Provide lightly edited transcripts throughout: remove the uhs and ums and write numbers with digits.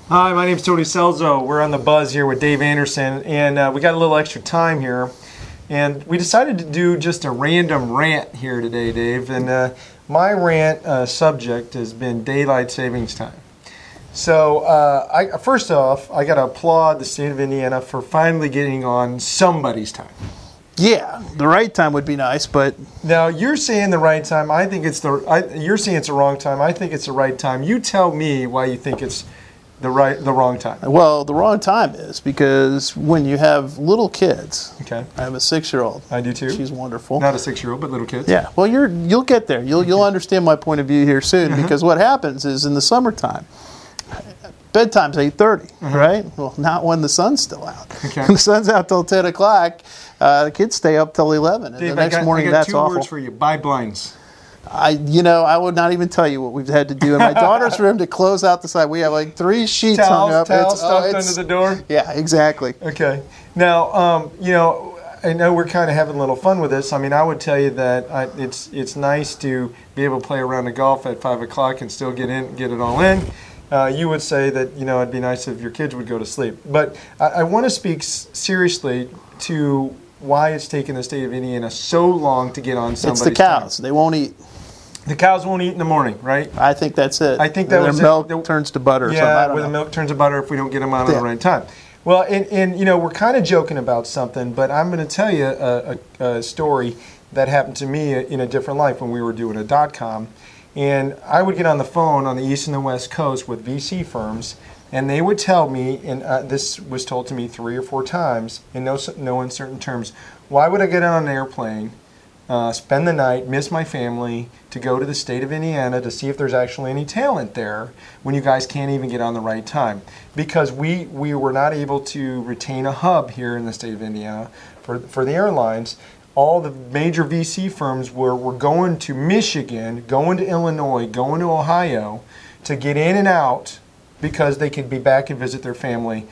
Hi, my name's Tony Scelzo. We're on the Buzz here with Dave Anderson, and we got a little extra time here. And we decided to do just a random rant here today, Dave. And my rant subject has been daylight savings time. So first off, I got to applaud the state of Indiana for finally getting on somebody's time. Yeah, the right time would be nice, but now you're saying the right time. I think it's you're saying it's the wrong time. I think it's the right time. You tell me why you think it's the wrong time. Well, the wrong time is because when you have little kids. Okay. I have a 6-year-old. I do too. She's wonderful. Not a 6-year-old, but little kids. Yeah. Well, you'll get there. You'll understand my point of view here soon, because what happens is in the summertime, bedtime's 8:30, right? Well, not when the sun's still out. Okay. When the sun's out till 10 o'clock, the kids stay up till 11. And Dave, the next morning, I got that's two awful. words for you. Buy blinds. I would not even tell you what we've had to do in my daughter's room to close out the side. We have like 3 sheets hung up. Towels stuffed under the door? Yeah, exactly. Okay. Now, I know we're kind of having a little fun with this. I mean, I would tell you that it's nice to be able to play around the golf at 5 o'clock and still get it all in. You would say that, it'd be nice if your kids would go to sleep. But I want to speak seriously to why it's taken the state of Indiana so long to get on somebody's It's the cows. They won't eat. The cows won't eat in the morning, right? I think that's it. I think that their was milk turns to butter. Yeah, where the milk turns to butter if we don't get them on at the right time. Well, and we're kind of joking about something, but I'm going to tell you a story that happened to me in a different life when we were doing a .com. And I would get on the phone on the East and the West Coast with VC firms, and they would tell me, and this was told to me 3 or 4 times in no uncertain terms, why would I get on an airplane, spend the night, miss my family, to go to the state of Indiana to see if there's actually any talent there when you guys can't even get on the right time? Because we were not able to retain a hub here in the state of Indiana for the airlines. All the major VC firms were going to Michigan, going to Illinois, going to Ohio to get in and out because they could be back and visit their family.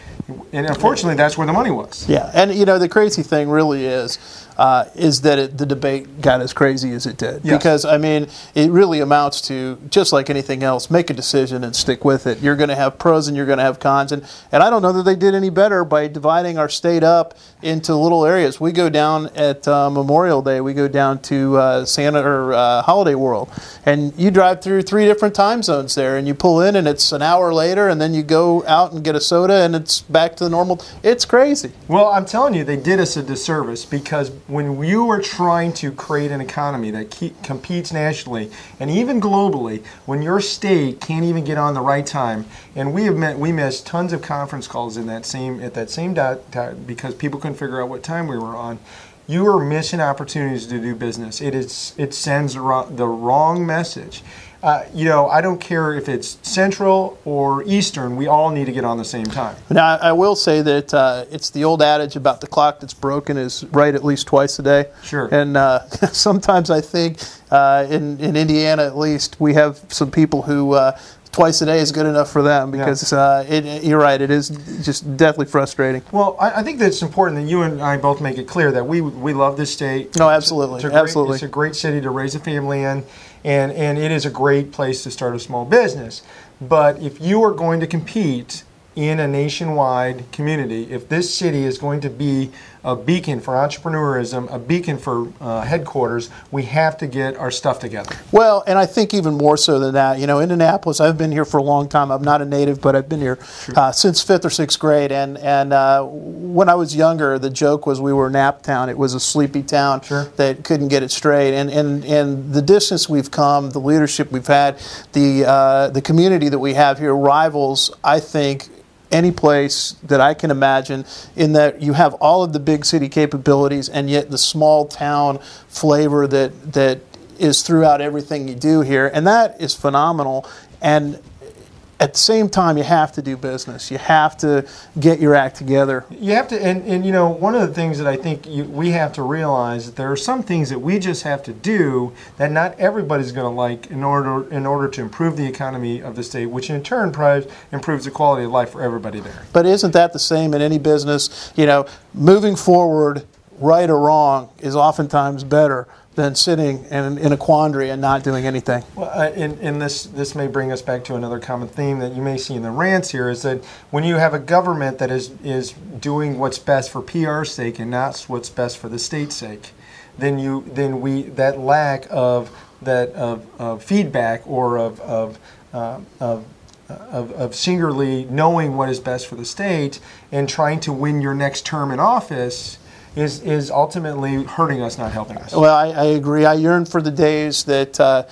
And unfortunately, that's where the money was. Yeah, and the crazy thing really is that the debate got as crazy as it did. Yes. Because, it really amounts to, just like anything else, make a decision and stick with it. You're going to have pros and you're going to have cons. And I don't know that they did any better by dividing our state up into little areas. We go down at Memorial Day, we go down to Holiday World. And you drive through 3 different time zones there, and you pull in and it's an hour later, and then you go out and get a soda and it's back to the normal. It's crazy. Well, I'm telling you, they did us a disservice, because when you are trying to create an economy that competes nationally and even globally, when your state can't even get on the right time, and we missed tons of conference calls at that same time because people couldn't figure out what time we were on. You are missing opportunities to do business. It sends the wrong message. I don't care if it's Central or Eastern, we all need to get on the same time. Now, I will say that it's the old adage about the clock that's broken is right at least twice a day. Sure. And sometimes I think in Indiana at least, we have some people who twice a day is good enough for them, because you're right, it is just deathly frustrating. Well, I think that it's important that you and I both make it clear that we love this state. No, absolutely. It's a great city to raise a family in, and it is a great place to start a small business. But if you are going to compete in a nationwide community, if this city is going to be a beacon for entrepreneurism, a beacon for headquarters, we have to get our stuff together. Well, and I think even more so than that, Indianapolis, I've been here for a long time. I'm not a native, but I've been here since 5th or 6th grade. And when I was younger, the joke was we were nap town. It was a sleepy town that couldn't get it straight. And the distance we've come, the leadership we've had, the community that we have here rivals, I think, any place that I can imagine, in that you have all of the big city capabilities and yet the small town flavor that is throughout everything you do here. And that is phenomenal. And at the same time, you have to do business. You have to get your act together. You have to, and one of the things that I think we have to realize that there are some things that we just have to do that not everybody's going to like in order to improve the economy of the state, which in turn improves the quality of life for everybody there. But isn't that the same in any business? Moving forward, right or wrong, is oftentimes better. than sitting in a quandary and not doing anything. Well, and this may bring us back to another common theme that you may see in the rants here, is that when you have a government that is doing what's best for PR's sake and not what's best for the state's sake, then that lack of feedback or of singularly knowing what is best for the state and trying to win your next term in office is ultimately hurting us, not helping us. Well, I agree. I yearn for the days that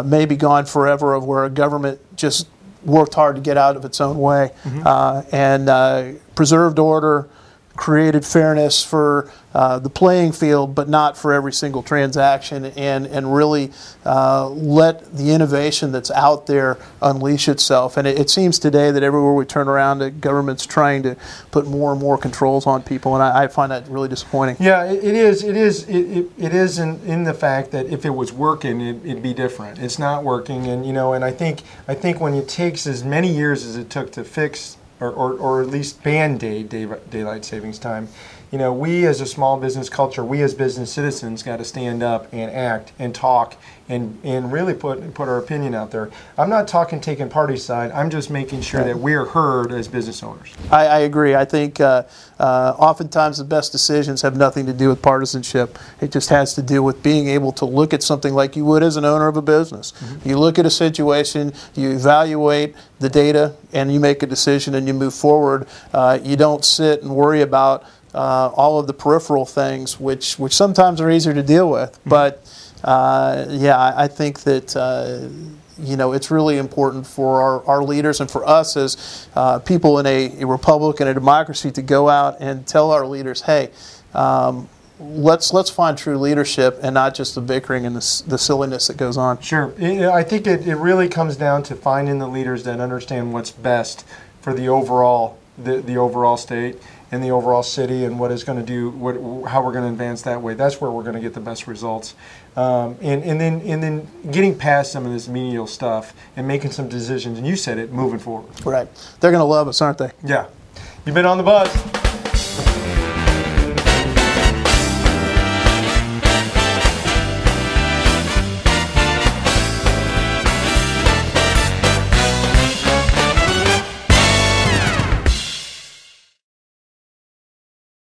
may be gone forever, of where a government just worked hard to get out of its own way, and preserved order, created fairness for the playing field, but not for every single transaction, and really let the innovation that's out there unleash itself. And it seems today that everywhere we turn around, the government's trying to put more and more controls on people, and I find that really disappointing. Yeah, it is in the fact that if it was working, it'd be different. It's not working, and I think when it takes as many years as it took to fix or at least band-aid daylight savings time, we as a small business culture, we as business citizens got to stand up and act and talk and really put our opinion out there. I'm not talking taking party side. I'm just making sure that we're heard as business owners. I agree. I think oftentimes the best decisions have nothing to do with partisanship. It just has to do with being able to look at something like you would as an owner of a business. You look at a situation, you evaluate the data, and you make a decision and you move forward. You don't sit and worry about all of the peripheral things, which sometimes are easier to deal with. But I think that it's really important for our leaders and for us as people in a republic and a democracy to go out and tell our leaders, hey, let's find true leadership and not just the bickering and the silliness that goes on. Sure. I think it really comes down to finding the leaders that understand what's best for the overall state and the overall city, and what is going to do, how we're going to advance that way. That's where we're going to get the best results. And then getting past some of this menial stuff and making some decisions, and you said it, moving forward. Right. They're going to love us, aren't they? Yeah. You've been on the Buzz.